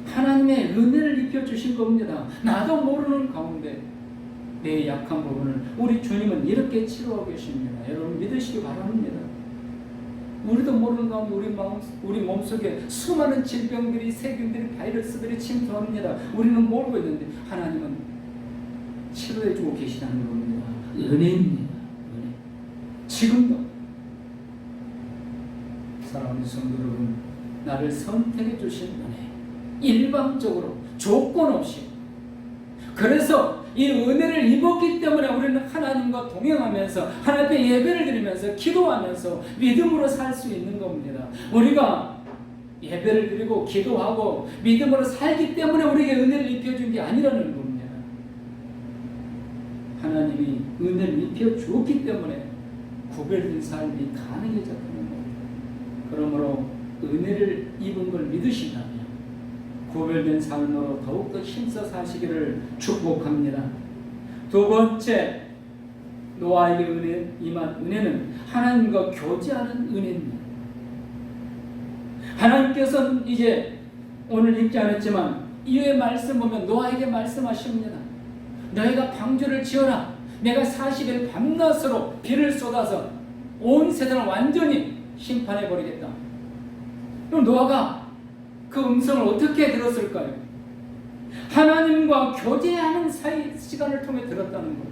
[SPEAKER 1] 하나님의 은혜를 입혀주신 겁니다. 나도 모르는 가운데 내 약한 부분을 우리 주님은 이렇게 치료하고 계십니다. 여러분 믿으시기 바랍니다. 우리도 모르는 가운데 우리 몸속에 수많은 질병들이, 세균들이, 바이러스들이 침투합니다. 우리는 모르고 있는데 하나님은 치료해주고 계시다는 겁니다. 은혜입니다. 은혜. 지금도 사랑하는 성도 여러분, 나를 선택해 주신 은혜, 일방적으로 조건 없이, 그래서 이 은혜를 입었기 때문에 우리는 하나님과 동행하면서 하나님 앞에 예배를 드리면서 기도하면서 믿음으로 살 수 있는 겁니다. 우리가 예배를 드리고 기도하고 믿음으로 살기 때문에 우리에게 은혜를 입혀준 게 아니라는 겁니다. 하나님이 은혜를 입혀주었기 때문에 구별된 삶이 가능해졌다는 겁니다. 그러므로 은혜를 입은 걸 믿으신다면 구별된 삶으로 더욱더 힘써 사시기를 축복합니다. 두 번째, 노아에게 임한 은혜는 하나님과 교제하는 은혜입니다. 하나님께서는 이제 오늘 읽지 않았지만 이후의 말씀 보면 노아에게 말씀하십니다. 너희가 방주를 지어라. 내가 40일 밤낮으로 비를 쏟아서 온 세상을 완전히 심판해버리겠다. 그럼 노아가 그 음성을 어떻게 들었을까요? 하나님과 교제하는 시간을 통해 들었다는 겁니다.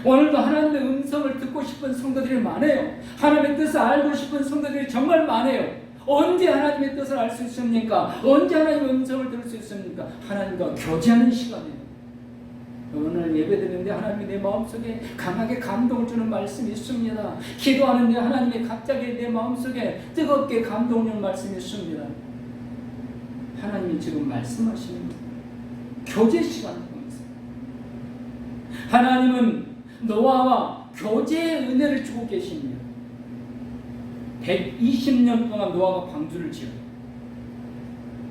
[SPEAKER 1] 오늘도 하나님의 음성을 듣고 싶은 성도들이 많아요. 하나님의 뜻을 알고 싶은 성도들이 정말 많아요. 언제 하나님의 뜻을 알 수 있습니까? 언제 하나님의 음성을 들을 수 있습니까? 하나님과 교제하는 시간이에요. 오늘 예배드리는데 하나님이 내 마음속에 강하게 감동을 주는 말씀이 있습니다. 기도하는데 하나님이 갑자기 내 마음속에 뜨겁게 감동을 주는 말씀이 있습니다. 하나님이 지금 말씀하시는 교제 시간을 통해서 하나님은 노아와 교제의 은혜를 주고 계십니다. 120년 동안 노아가 방주를 지어요.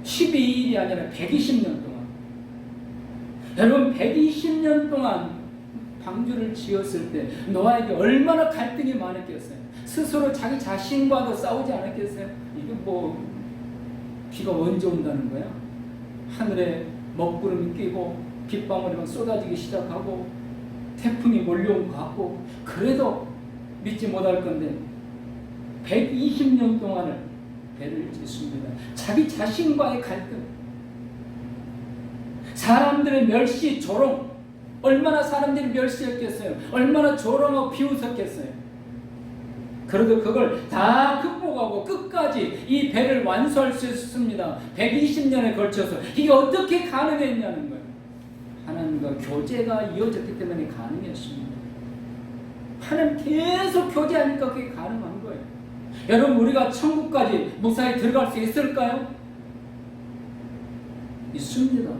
[SPEAKER 1] 12일이 아니라 120년 동안. 여러분 120년 동안 방주를 지었을 때 노아에게 얼마나 갈등이 많았겠어요. 스스로 자기 자신과도 싸우지 않았겠어요. 이게 뭐 비가 언제 온다는 거야? 하늘에 먹구름이 끼고 빗방울이 막 쏟아지기 시작하고 태풍이 몰려온 것 같고, 그래도 믿지 못할 건데 120년 동안을 배를 짓습니다. 자기 자신과의 갈등, 사람들의 멸시, 조롱, 얼마나 사람들이 멸시했겠어요. 얼마나 조롱하고 비웃었겠어요. 그래도 그걸 다 극복하고 끝까지 이 배를 완수할 수 있습니다. 120년에 걸쳐서. 이게 어떻게 가능했냐는 거예요. 하나님과 교제가 이어졌기 때문에 가능했습니다. 하나님 계속 교제하니까 그게 가능한 거예요. 여러분, 우리가 천국까지 무사히 들어갈 수 있을까요? 있습니다.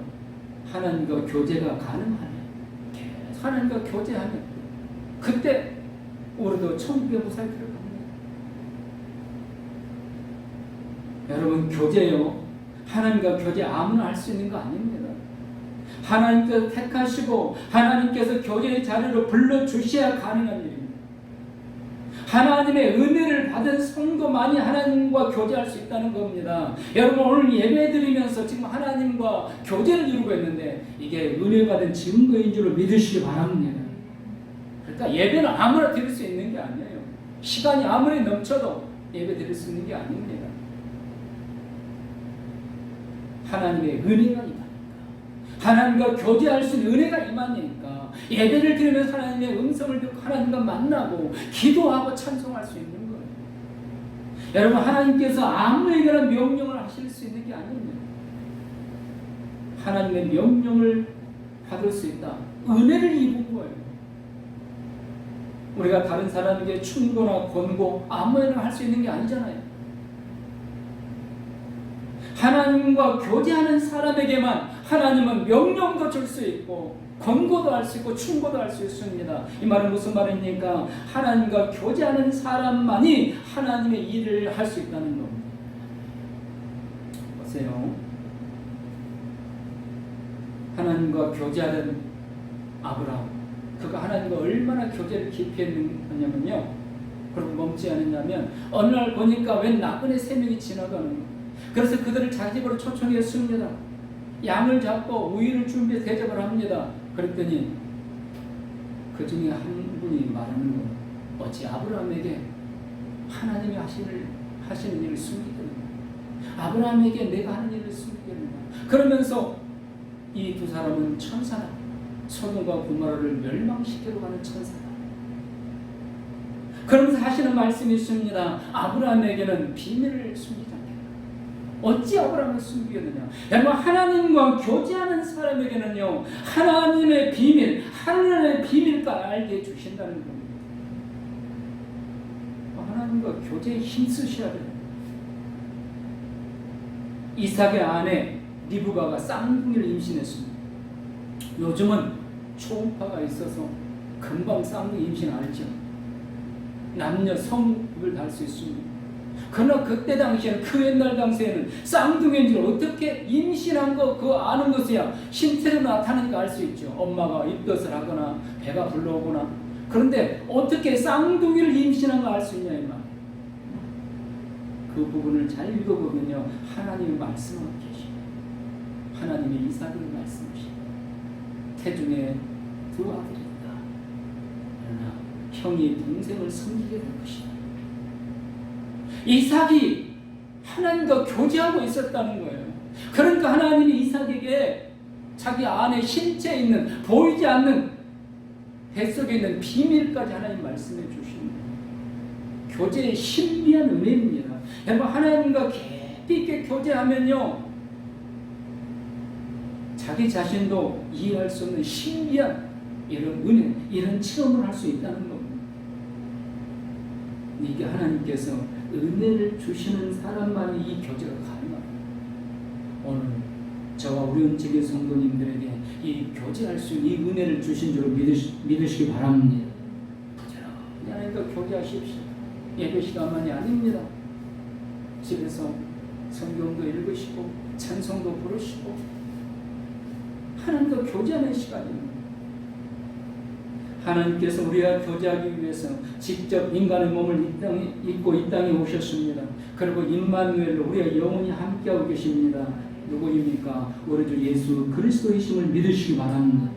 [SPEAKER 1] 하나님과 교제가 가능하면, 계속 하나님과 교제하면 그때 우리도 천국에 무사히 들어갑니다. 여러분, 교제요, 하나님과 교제 아무나 할 수 있는 거 아닙니다. 하나님께서 택하시고 하나님께서 교제의 자리로 불러주셔야 가능한 일입니다. 하나님의 은혜를 받은 성도만이 하나님과 교제할 수 있다는 겁니다. 여러분, 오늘 예배 드리면서 지금 하나님과 교제를 이루고 있는데 이게 은혜 받은 증거인 줄 믿으시기 바랍니다. 그러니까 예배는 아무나 드릴 수 있는 게 아니에요. 시간이 아무리 넘쳐도 예배 드릴 수 있는 게 아닙니다. 하나님의 은혜가 임하니까, 하나님과 교제할 수 있는 은혜가 임하니까 예배를 드리면서 하나님의 음성을 듣고 하나님과 만나고 기도하고 찬송할 수 있는 거예요. 여러분, 하나님께서 아무에게나 명령을 하실 수 있는 게 아닙니다. 하나님의 명령을 받을 수 있다. 은혜를 입은 거예요. 우리가 다른 사람에게 충고나 권고 아무에나 할 수 있는 게 아니잖아요. 하나님과 교제하는 사람에게만 하나님은 명령도 줄 수 있고 권고도 할 수 있고 충고도 할 수 있습니다. 이 말은 무슨 말입니까? 하나님과 교제하는 사람만이 하나님의 일을 할 수 있다는 겁니다. 보세요. 하나님과 교제하는 아브라함, 그가 하나님과 얼마나 교제를 깊이 했느냐면요, 그리고 멈지 않았냐면 어느 날 보니까 웬 나그네 3명이 지나가는 거예요. 그래서 그들을 자기 집으로 초청했습니다. 양을 잡고 우유를 준비해 대접을 합니다. 그랬더니 그 중에 한 분이 말하는 거예요. 어찌 아브라함에게 하나님이 하시는 일을 숨기겠는가? 아브라함에게 내가 하는 일을 숨기겠는가? 그러면서 이 두 사람은 천사다. 소돔과 고모라를 멸망시키러 가는 천사다. 그러면서 하시는 말씀이 있습니다. 아브라함에게는 비밀을 숨기지 않겠다. 어찌 아브라함을 숨기겠느냐? 여러분, 하나님과 교제하는 사람에게는요, 하나님의 비밀, 하나님의 비밀까지 알게 해주신다는 겁니다. 하나님과 교제에 힘쓰셔야 돼요. 이삭의 아내 리브가가 쌍둥이를 임신했습니다. 요즘은 초음파가 있어서 금방 쌍둥이 임신 알죠? 남녀 성을 할 수 있습니다. 그러나 그때 당시에는, 그 옛날 당시에는 쌍둥이인지를 어떻게 임신한 거 그거 아는 것이야 신체로 나타나니까 알 수 있죠. 엄마가 입덧을 하거나 배가 불러오거나. 그런데 어떻게 쌍둥이를 임신한 거 알 수 있냐 이 말. 그 부분을 잘 읽어보면요, 하나님의 말씀하고 계십니다. 하나님의 이삭을 말씀하십니다. 태중에 두 아들이 있다. 그러나 형이 동생을 섬기게 될 것이다. 이삭이 하나님과 교제하고 있었다는 거예요. 그러니까 하나님이 이삭에게 자기 안에 신체에 있는, 보이지 않는 뱃속에 있는 비밀까지 하나님 말씀해 주십니다. 교제의 신비한 은혜입니다. 여러분, 하나님과 깊이 있게 교제하면요, 자기 자신도 이해할 수 없는 신비한 이런 은혜, 이런 체험을 할 수 있다는 겁니다. 이게 하나님께서 은혜를 주시는 사람만이 이 교제가 가능합니다. 오늘 저와 우리 은직의 성도님들에게 이 교제할 수 있는 이 은혜를 주신 줄 믿으시기 바랍니다. 하나님과 교제하십시오. 예배 시간만이 아닙니다. 집에서 성경도 읽으시고 찬송도 부르시고 하나님과 교제하는 시간입니다. 하나님께서 우리와 교제하기 위해서 직접 인간의 몸을 입고 이 땅에 오셨습니다. 그리고 임마누엘로 우리가 영원히 함께하고 계십니다. 누구입니까? 우리 주 예수 그리스도이심을 믿으시기 바랍니다.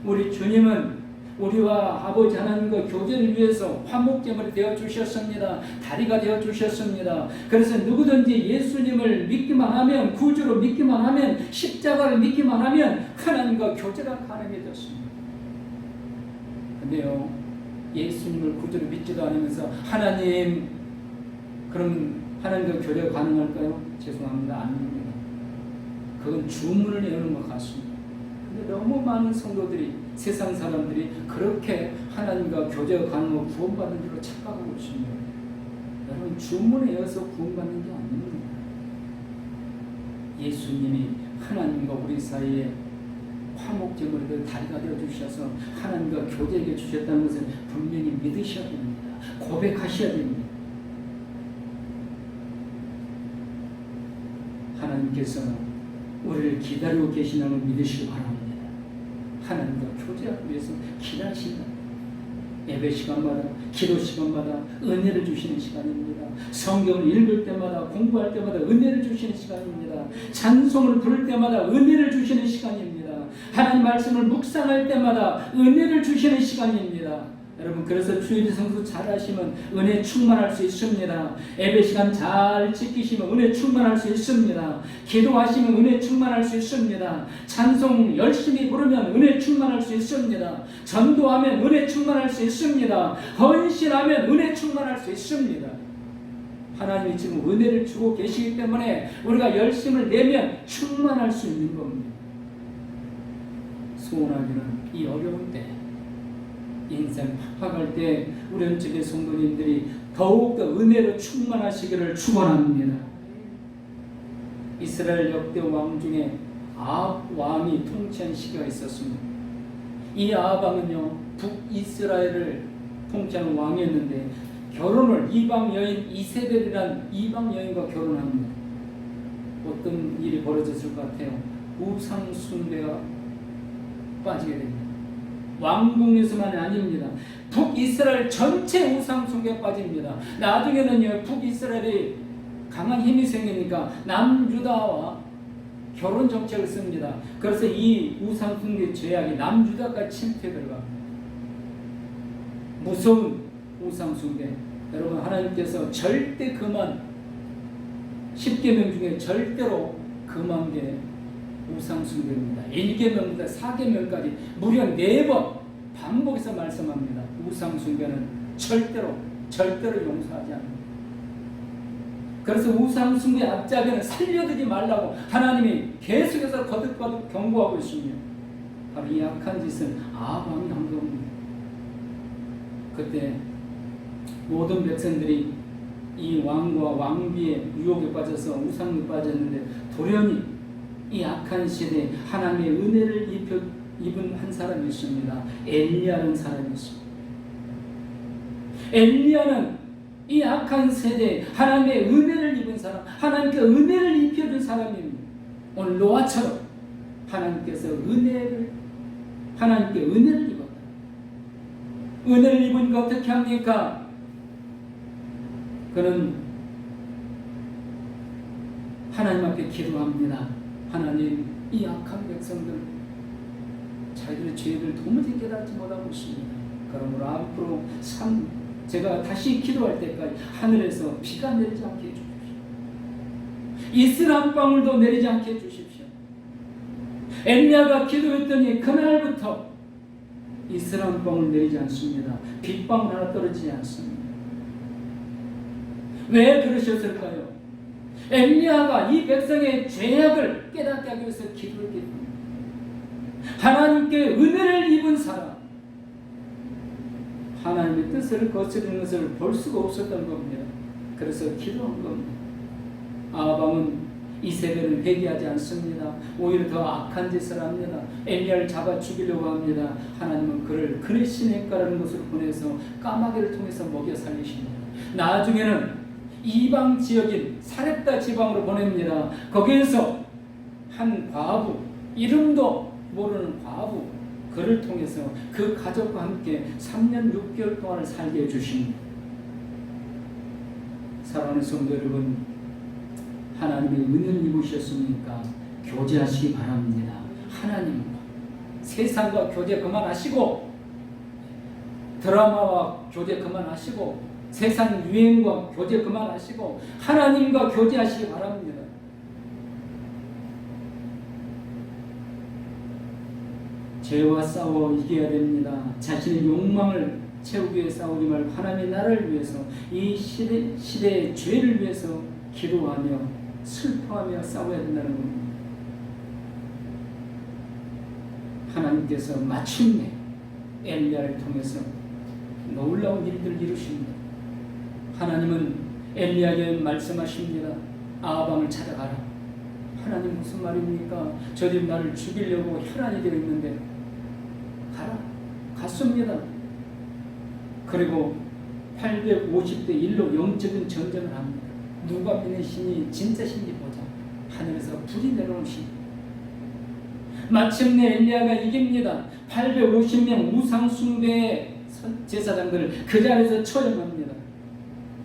[SPEAKER 1] 우리 주님은 우리와 아버지 하나님과 교제를 위해서 화목제물이 되어주셨습니다. 다리가 되어주셨습니다. 그래서 누구든지 예수님을 믿기만 하면, 구주로 믿기만 하면, 십자가를 믿기만 하면 하나님과 교제가 가능해졌습니다. 근데요, 예수님을 구주로 믿지도 않으면서 하나님, 그럼 하나님과 교제가 가능할까요? 죄송합니다. 아닙니다. 그건 주문을 외우는 것 같습니다. 근데 너무 많은 성도들이, 세상 사람들이 그렇게 하나님과 교제가 가능하고 구원받는 줄로 착각하고 있습니다. 여러분, 주문을 외워서 구원받는 게 아닙니다. 예수님이 하나님과 우리 사이에 화목제물이 다리가 되어 주셔서 하나님과 교제해 주셨다는 것을 분명히 믿으셔야 됩니다. 고백하셔야 됩니다. 하나님께서 우리를 기다리고 계시다는 걸 믿으시기 바랍니다. 하나님과 교제하기 위해서 기다리신다. 예배 시간마다, 기도 시간마다 은혜를 주시는 시간입니다. 성경을 읽을 때마다, 공부할 때마다 은혜를 주시는 시간입니다. 찬송을 부를 때마다 은혜를 주시는 시간입니다. 하나님 말씀을 묵상할 때마다 은혜를 주시는 시간입니다. 여러분, 그래서 주일 성수 잘 하시면 은혜 충만할 수 있습니다. 예배 시간 잘 지키시면 은혜 충만할 수 있습니다. 기도하시면 은혜 충만할 수 있습니다. 찬송 열심히 부르면 은혜 충만할 수 있습니다. 전도하면 은혜 충만할 수 있습니다. 헌신하면 은혜 충만할 수 있습니다. 하나님이 지금 은혜를 주고 계시기 때문에 우리가 열심을 내면 충만할 수 있는 겁니다. 소원하기는 이 어려운 때, 인생 팍팍할 때 우리 은총의 성도님들이 더욱더 은혜로 충만하시기를 축원합니다. 이스라엘 역대 왕 중에 아합 왕이 통치한 시기가 있었습니다. 이 아합 왕은요, 북이스라엘을 통치하는 왕이었는데 결혼을, 이방 여인 이세벨이란 이방 여인과 결혼합니다. 어떤 일이 벌어졌을 것 같아요? 우상 숭배가 빠지게 됩니다. 왕궁에서만이 아닙니다. 북이스라엘 전체 우상 숭배에 빠집니다. 나중에는요, 북이스라엘이 강한 힘이 생기니까 남유다와 결혼 정책을 씁니다. 그래서 이 우상 숭배 죄악이 남유다까지 침투해 들어갑니다. 무서운 우상 숭배. 여러분, 하나님께서 절대 그만, 10계명 중에 절대로 금한 게 우상 숭배입니다. 1계명부터 4계명까지 무려 4번 반복해서 말씀합니다. 우상 숭배는 절대로 용서하지 않습니다. 그래서 우상 숭배 앞잡이는 살려두지 말라고 하나님이 계속해서 거듭거듭 경고하고 있습니다. 바로 이 악한 짓은 아합 왕이 한 겁니다. 그때 모든 백성들이 이 왕과 왕비의 유혹에 빠져서 우상에 빠졌는데 돌연히 이 악한 시대에 하나님의 은혜를 입은 한 사람이 있습니다. 엘리야라는 사람이 있습니다. 엘리야는 이 악한 세대에 하나님의 은혜를 입은 사람, 하나님께 은혜를 입혀준 사람입니다. 오늘 노아처럼 하나님께 은혜를 입었다. 은혜를 입으니까 어떻게 합니까? 그는 하나님 앞에 기도합니다. 하나님, 이 악한 백성들, 자기들의 죄를 도무지 깨닫지 못하고 있습니다. 그러므로 앞으로 제가 다시 기도할 때까지 하늘에서 비가 내리지 않게 해주십시오. 이슬 한 방울도 내리지 않게 해주십시오. 엘리야가 기도했더니 그날부터 이슬 한 방울 내리지 않습니다. 빗방울 하나 떨어지지 않습니다. 왜 그러셨을까요? 엘리야가 이 백성의 죄악을 깨닫게 하기 위해서 기도했기 때문에, 하나님께 은혜를 입은 사람, 하나님의 뜻을 거스르는 것을 볼 수가 없었던 겁니다. 그래서 기도한 겁니다. 아합왕은 이세벨을 회개하지 않습니다. 오히려 더 악한 짓을 합니다. 엘리야를 잡아 죽이려고 합니다. 하나님은 그를 그네 시내가라는 곳으로 보내서 까마귀를 통해서 먹여 살리십니다. 나중에는 이방 지역인 사렙다 지방으로 보냅니다. 거기에서 한 과부, 이름도 모르는 과부, 그를 통해서 그 가족과 함께 3년 6개월 동안을 살게 해주십니다. 사랑하는 성도 여러분, 하나님의 은혜를 입으셨습니까? 교제하시기 바랍니다. 하나님과, 세상과 교제 그만하시고, 드라마와 교제 그만하시고, 세상 유행과 교제 그만하시고 하나님과 교제하시기 바랍니다. 죄와 싸워 이겨야 됩니다. 자신의 욕망을 채우기 위해 싸우지 말고 하나님의 나라를 위해서, 이 시대의 죄를 위해서 기도하며 슬퍼하며 싸워야 된다는 겁니다. 하나님께서 마침내 엘리야를 통해서 놀라운 일들을 이루십니다. 하나님은 엘리야에게 말씀하십니다. 아합왕을 찾아가라. 하나님 무슨 말입니까? 저들이 나를 죽이려고 혈안이 되어 있는데 가라. 갔습니다. 그리고 850대 1로 영적인 전쟁을 합니다. 누가 믿는 신이 진짜 신지 보자. 하늘에서 불이 내려오는 신. 마침내 엘리야가 이깁니다. 850명 우상 숭배의 제사장들을 그 자리에서 처형합니다.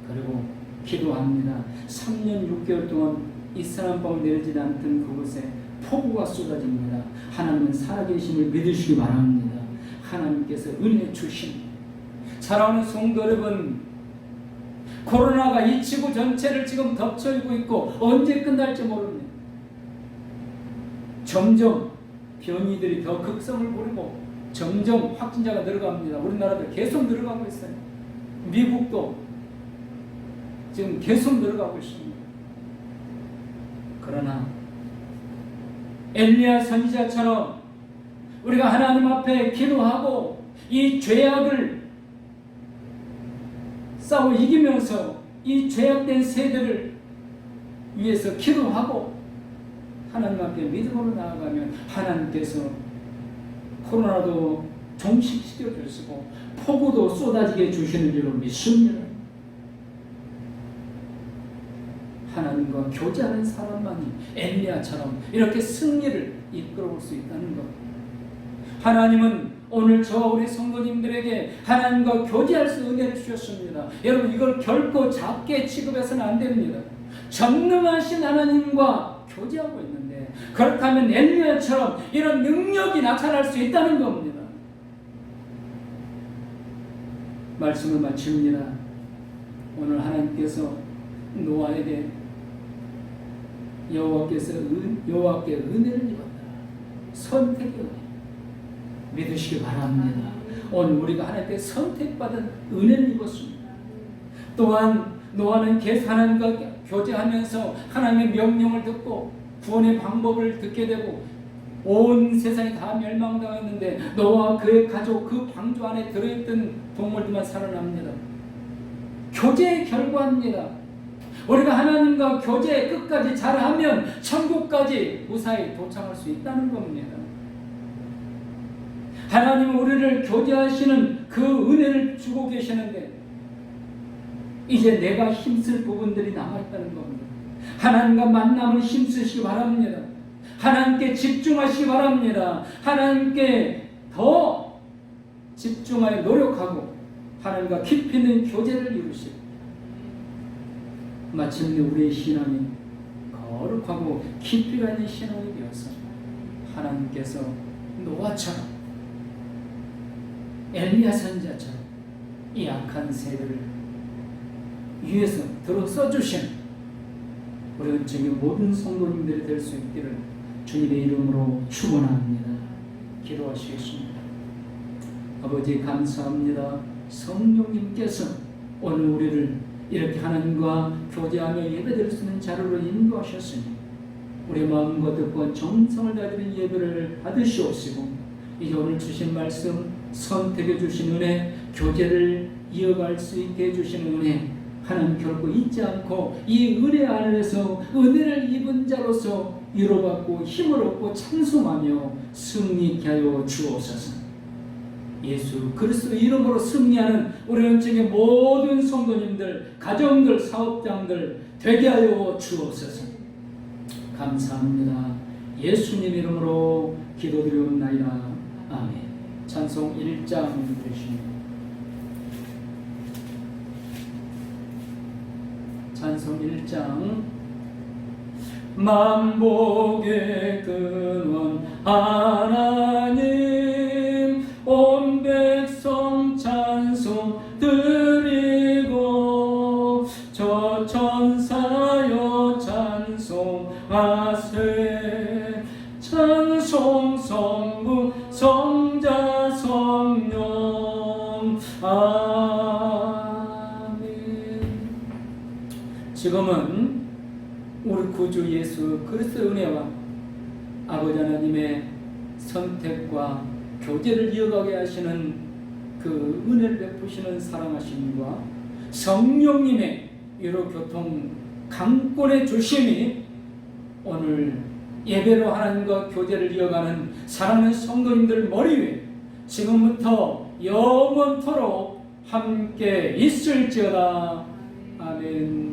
[SPEAKER 1] 그리고 기도합니다. 3년 6개월 동안 이슬람방울 내리지 않던 그곳에 폭우가 쏟아집니다. 하나님은 살아계심을 믿으시기 바랍니다. 하나님께서 은혜 주신, 사랑하는 성도 여러분, 코로나가 이 지구 전체를 지금 덮쳐있고 있고 언제 끝날지 모릅니다. 점점 변이들이 더 극성을 부리고 점점 확진자가 늘어갑니다. 우리나라도 계속 늘어가고 있어요. 미국도 지금 계속 늘어가고 있습니다. 그러나 엘리야 선지자처럼 우리가 하나님 앞에 기도하고 이 죄악을 싸워 이기면서 이 죄악된 세대를 위해서 기도하고 하나님 앞에 믿음으로 나아가면 하나님께서 코로나도 종식시켜 주시고 폭우도 쏟아지게 주시는 줄로 믿습니다. 하나님과 교제하는 사람만이 엘리야처럼 이렇게 승리를 이끌어올 수 있다는 것. 하나님은 오늘 저와 우리 성도님들에게 하나님과 교제할 수 은혜를 주셨습니다. 여러분, 이걸 결코 작게 취급해서는 안 됩니다. 전능하신 하나님과 교제하고 있는데, 그렇다면 엘리야처럼 이런 능력이 나타날 수 있다는 겁니다. 말씀을 마칩니다. 오늘 하나님께서 노아에게 여호와께 은혜를 입었다. 선택의 은혜. 믿으시기 바랍니다. 오늘 우리가 하나님께 선택받은 은혜를 입었습니다. 또한 노아는 하나님과 교제하면서 하나님의 명령을 듣고 구원의 방법을 듣게 되고 온 세상이 다 멸망당했는데 노아와 그의 가족, 그 방주 안에 들어있던 동물들만 살아납니다. 교제의 결과입니다. 우리가 하나님과 교제 끝까지 잘하면 천국까지 무사히 도착할 수 있다는 겁니다. 하나님은 우리를 교제하시는 그 은혜를 주고 계시는데 이제 내가 힘쓸 부분들이 남아있다는 겁니다. 하나님과 만남을 힘쓰시기 바랍니다. 하나님께 집중하시기 바랍니다. 하나님께 더 집중하여 노력하고 하나님과 깊이 있는 교제를 이루시고 마침내 우리의 신앙이 거룩하고 깊이가 있는 신앙이 되어서 하나님께서 노아처럼 엘리야 선지자처럼 이 악한 세대를 위해서 들어 써주신 우리 은총의 모든 성도님들이 될 수 있기를 주님의 이름으로 축원합니다. 기도하시겠습니다. 아버지 감사합니다. 성령님께서 오늘 우리를 이렇게 하나님과 교제하며 예배드릴 수 있는 자료로 인도하셨으니 우리 마음과 뜻과 정성을 다드린 예배를 받으시옵시고 이제 오늘 주신 말씀, 선택해 주신 은혜, 교제를 이어갈 수 있게 해주신 은혜, 하나님 결코 잊지 않고 이 은혜 안에서 은혜를 입은 자로서 위로받고 힘을 얻고 찬송하며 승리케 하여 주옵소서. 예수 그리스도 이름으로 승리하는 우리 은총의 모든 성도님들, 가정들, 사업장들 되게 하여 주옵소서. 감사합니다. 예수님 이름으로 기도드리옵나이다. 아멘. 찬송 1장 드리십니다. 찬송 1장. 만복의 근원 하나님, 온 백성 찬송 드리고 저 천사여 찬송하세. 찬송 성부 성자 성령 지금은 우리 구주 예수 그리스도의 은혜와 아버지 하나님의 선택과 교제를 이어가게 하시는 그 은혜를 베푸시는 사랑하심과 성령님의 위로 교통 강권의 주심이 오늘 예배로 하나님과 교제를 이어가는 사랑하는 성도님들 머리 위에 지금부터 영원토록 함께 있을지어다. 아멘.